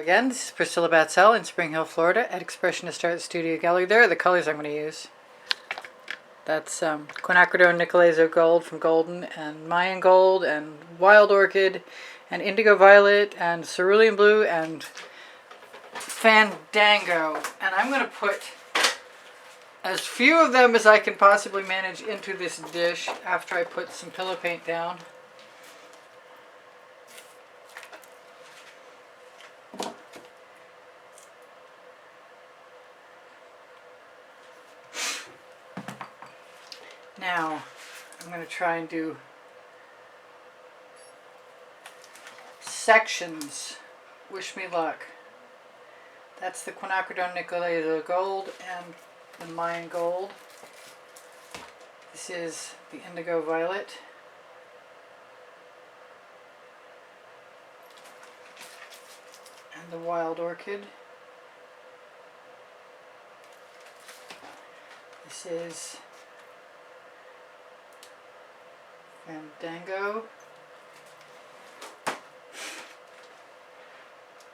again. This is Priscilla Batzell in Spring Hill, Florida at Expressionist Art Studio Gallery. There are the colors I'm going to use. That's Quinacridone Nicolazo Gold from Golden, and Mayan Gold, and Wild Orchid, and Indigo Violet, and Cerulean Blue, and Fandango. And I'm going to put as few of them as I can possibly manage into this dish after I put some pillow paint down. Now, I'm going to try and do sections. Wish me luck. That's the Quinacridone Nicolazo Gold and the Mayan Gold. This is the Indigo Violet. And the Wild Orchid. This is Fandango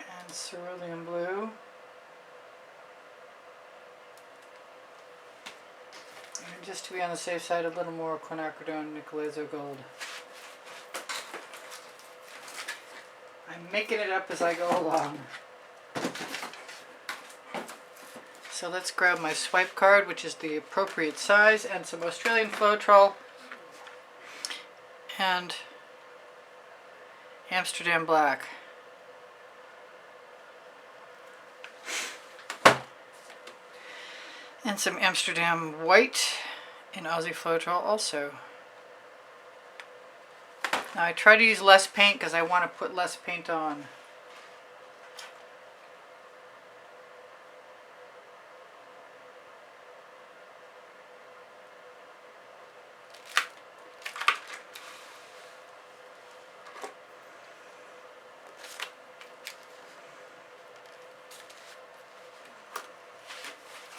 and Cerulean Blue, and just to be on the safe side, a little more Quinacridone Nicolazo Gold. I'm making it up as I go along. So let's grab my swipe card, which is the appropriate size, and some Australian Floetrol and Amsterdam Black. And some Amsterdam White in Aussie Floetrol also. Now I try to use less paint because I want to put less paint on.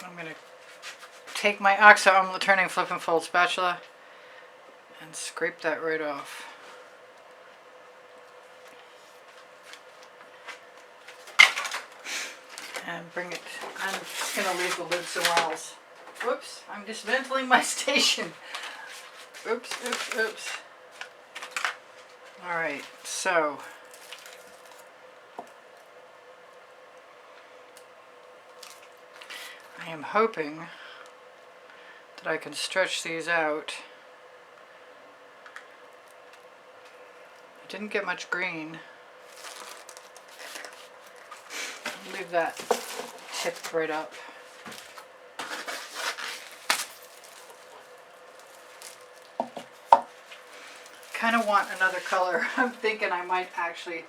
I'm going to take my Oxo Omelette Turning Flip and Fold spatula and scrape that right off. And bring it, I'm just going to leave the lid somewhere else. Whoops, I'm dismantling my station. Oops, oops, oops. Alright, so I am hoping that I can stretch these out. I didn't get much green. Leave that tipped right up. Kind of want another color. I'm thinking I might actually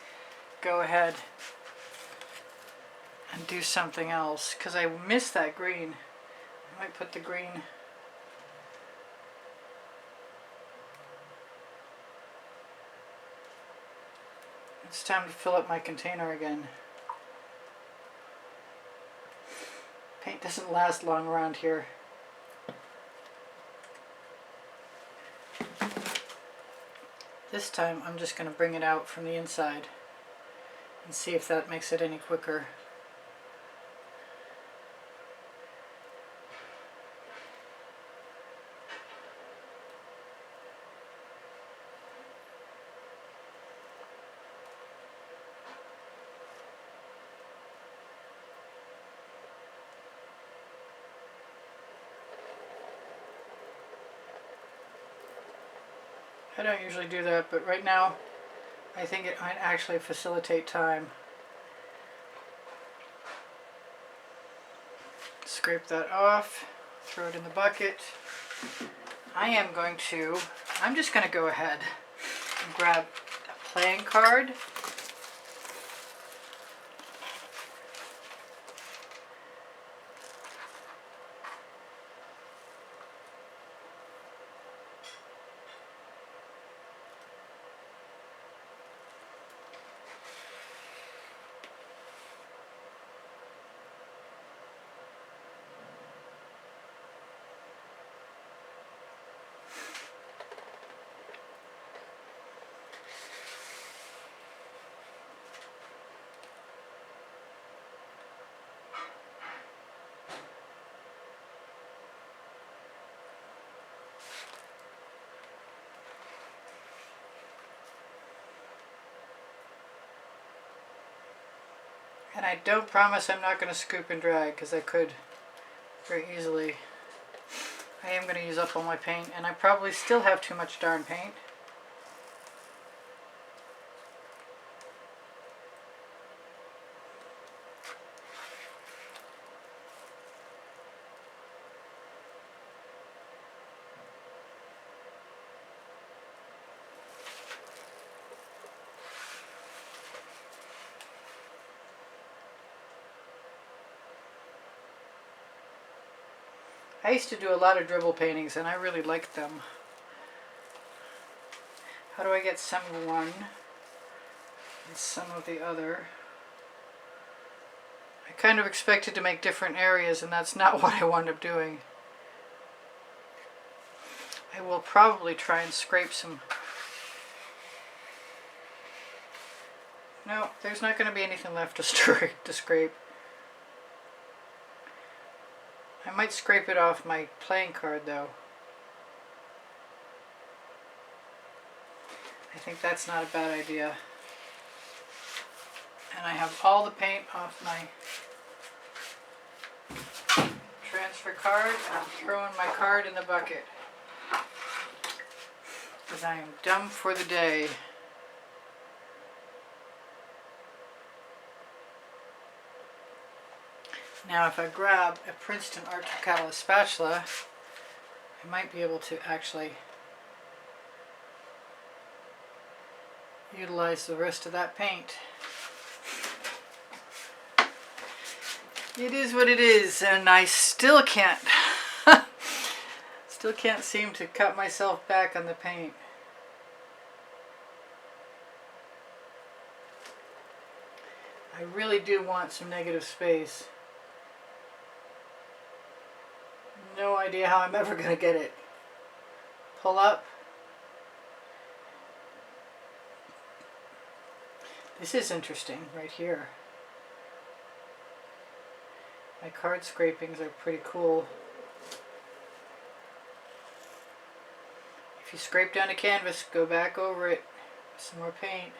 go ahead and do something else because I missed that green. I might put the green . It's time to fill up my container again. Paint doesn't last long around here. This time I'm just going to bring it out from the inside and see if that makes it any quicker. I don't usually do that, but right now I think it might actually facilitate time. Scrape that off, throw it in the bucket. I'm just going to go ahead and grab a playing card. And I don't promise I'm not going to scoop and drag, because I could very easily. I am going to use up all my paint, and I probably still have too much darn paint. I used to do a lot of dribble paintings, and I really liked them. How do I get some of one and some of the other? I kind of expected to make different areas, and that's not what I wound up doing. I will probably try and scrape some. No, there's not going to be anything left to scrape. I might scrape it off my playing card, though. I think that's not a bad idea. And I have all the paint off my transfer card, and I'm throwing my card in the bucket, because I am done for the day. Now if I grab a Princeton Art Catalyst spatula, I might be able to actually utilize the rest of that paint. It is what it is, and I still can't seem to cut myself back on the paint. I really do want some negative space. No idea how I'm ever going to get it. Pull up. This is interesting right here. My card scrapings are pretty cool. If you scrape down a canvas, go back over it with some more paint.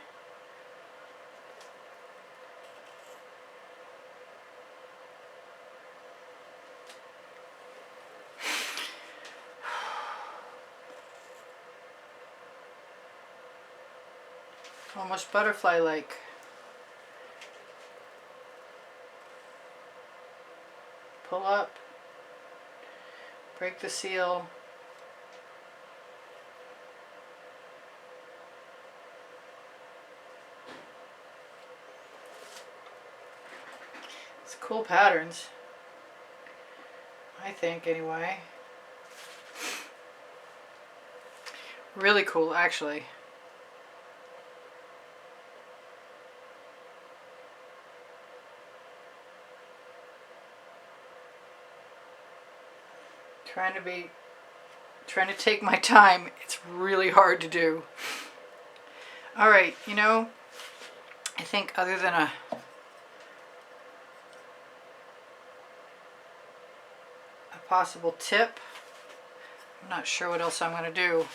Almost butterfly-like. Pull up, break the seal. It's cool patterns, I think, anyway. Really cool, actually. Trying to take my time. It's really hard to do. All right, you know, I think other than a possible tip, I'm not sure what else I'm going to do.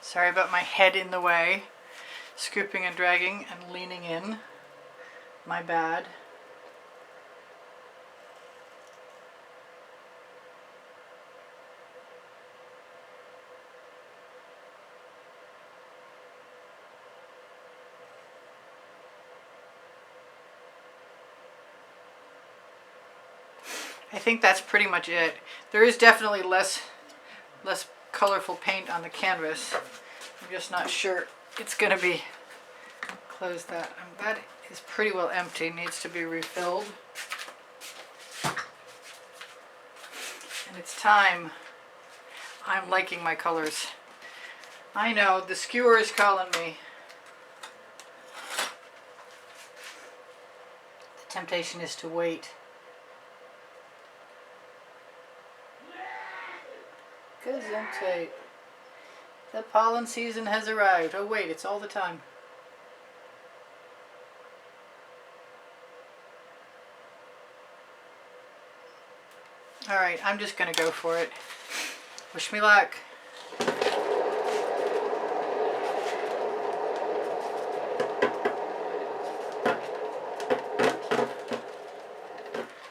Sorry about my head in the way, scooping and dragging and leaning in. My bad. I think that's pretty much it. There is definitely less colorful paint on the canvas. I'm just not sure it's going to be. Close that. That is pretty well empty. Needs to be refilled. And it's time. I'm liking my colors. I know, the skewer is calling me. The Temptation is to wait. Gesundheit. The pollen season has arrived. Oh wait, it's all the time. Alright, I'm just going to go for it. Wish me luck.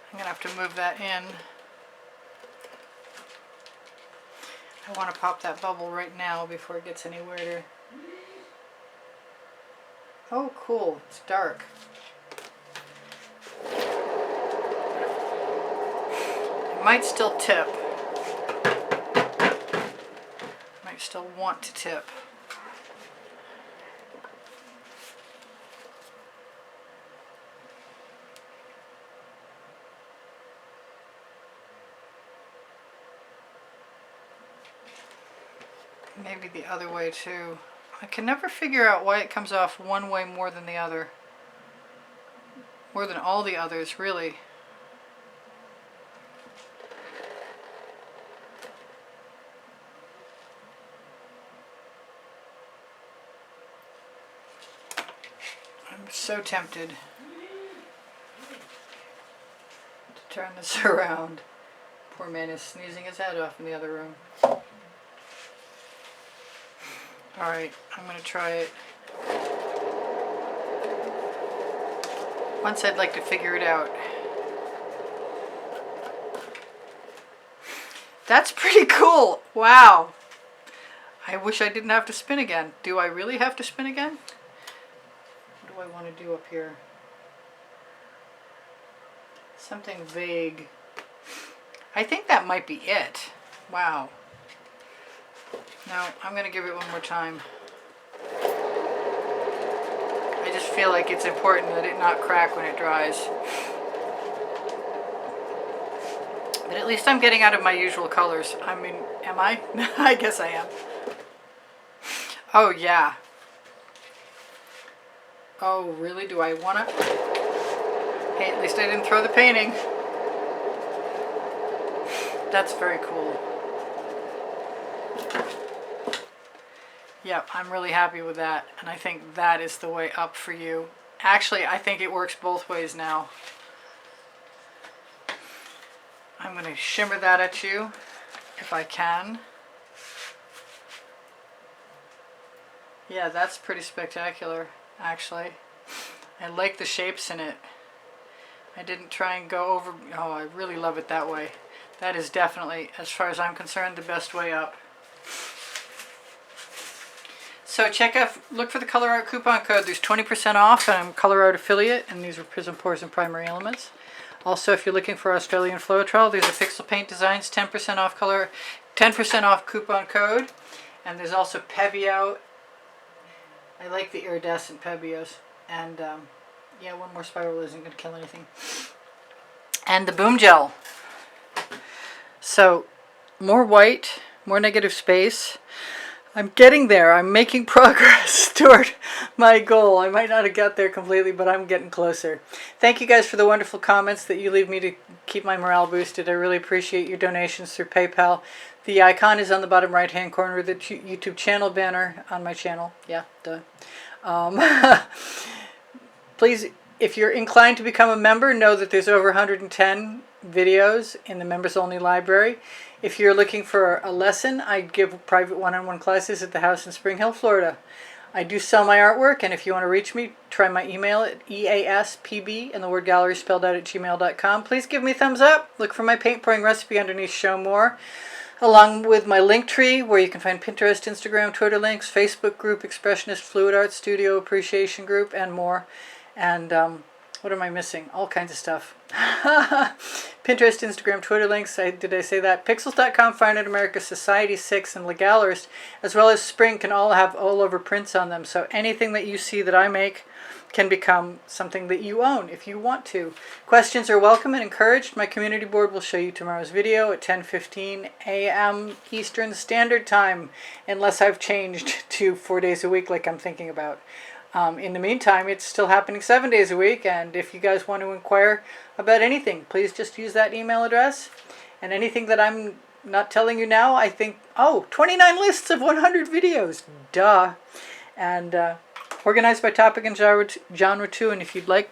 I'm going to have to move that in. I want to pop that bubble right now before it gets any weirder. Oh cool, it's dark. It might still tip. Might still want to tip. Maybe the other way too. I can never figure out why it comes off one way more than the other. More than all the others, really. I'm so tempted to turn this around. Poor man is sneezing his head off in the other room. Alright, I'm going to try it. Once I'd like to figure it out. That's pretty cool! Wow! I wish I didn't have to spin again. Do I really have to spin again? What do I want to do up here? Something vague. I think that might be it. Wow. No, I'm going to give it one more time. I just feel like it's important that it not crack when it dries. But at least I'm getting out of my usual colors. I mean, am I? I guess I am. Oh, yeah. Oh, really? Do I want to? Hey, at least I didn't throw the painting. That's very cool. Yep, I'm really happy with that, and I think that is the way up for you. Actually, I think it works both ways now. I'm going to shimmer that at you, if I can. Yeah, that's pretty spectacular, actually. I like the shapes in it. I didn't try and go over... Oh, I really love it that way. That is definitely, as far as I'm concerned, the best way up. So check out, look for the Colourarte coupon code. There's 20% off, and I'm Colourarte affiliate, and these are Prizm Pours and Primary Elements. Also, if you're looking for Australian Floetrol, there's a Pixel Paint Designs 10% off 10% off coupon code, and there's also Pebeo. I like the iridescent Pebeos, and yeah, one more spiral isn't going to kill anything. And the Boom Gel. So more white, more negative space. I'm getting there. I'm making progress toward my goal. I might not have got there completely, but I'm getting closer. Thank you guys for the wonderful comments that you leave me to keep my morale boosted. I really appreciate your donations through PayPal. The icon is on the bottom right-hand corner of the YouTube channel banner on my channel. Yeah, duh. Please, if you're inclined to become a member, know that there's over 110 videos in the members-only library. If you're looking for a lesson, I give private one-on-one classes at the house in Spring Hill, Florida. I do sell my artwork, and if you want to reach me, try my email at easpb and the word gallery spelled out at gmail.com. Please give me a thumbs up. Look for my paint pouring recipe underneath Show More, along with my link tree where you can find Pinterest, Instagram, Twitter links, Facebook group, Expressionist Fluid Art Studio Appreciation Group, and more. And what am I missing? All kinds of stuff. Pinterest, Instagram, Twitter links. Did I say that? Pixels.com, Fine Art America, Society 6, and Legalist, as well as Spring, can all have all over prints on them. So anything that you see that I make can become something that you own if you want to. Questions are welcome and encouraged. My community board will show you tomorrow's video at 10:15 a.m. Eastern Standard Time, unless I've changed to 4 days a week like I'm thinking about. In the meantime, it's still happening 7 days a week, and if you guys want to inquire about anything, please just use that email address. And anything that I'm not telling you now, I think, 29 lists of 100 videos. Duh. And organized by topic and genre too. And if you'd like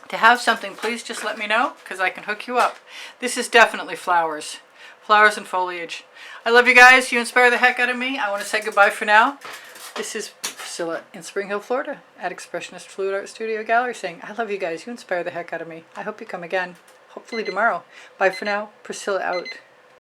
to have something, please just let me know, because I can hook you up. This is definitely flowers. Flowers and foliage. I love you guys. You inspire the heck out of me. I want to say goodbye for now. This is Priscilla in Spring Hill, Florida at Expressionist Fluid Art Studio Gallery saying, I love you guys. You inspire the heck out of me. I hope you come again. Hopefully tomorrow. Bye for now. Priscilla out.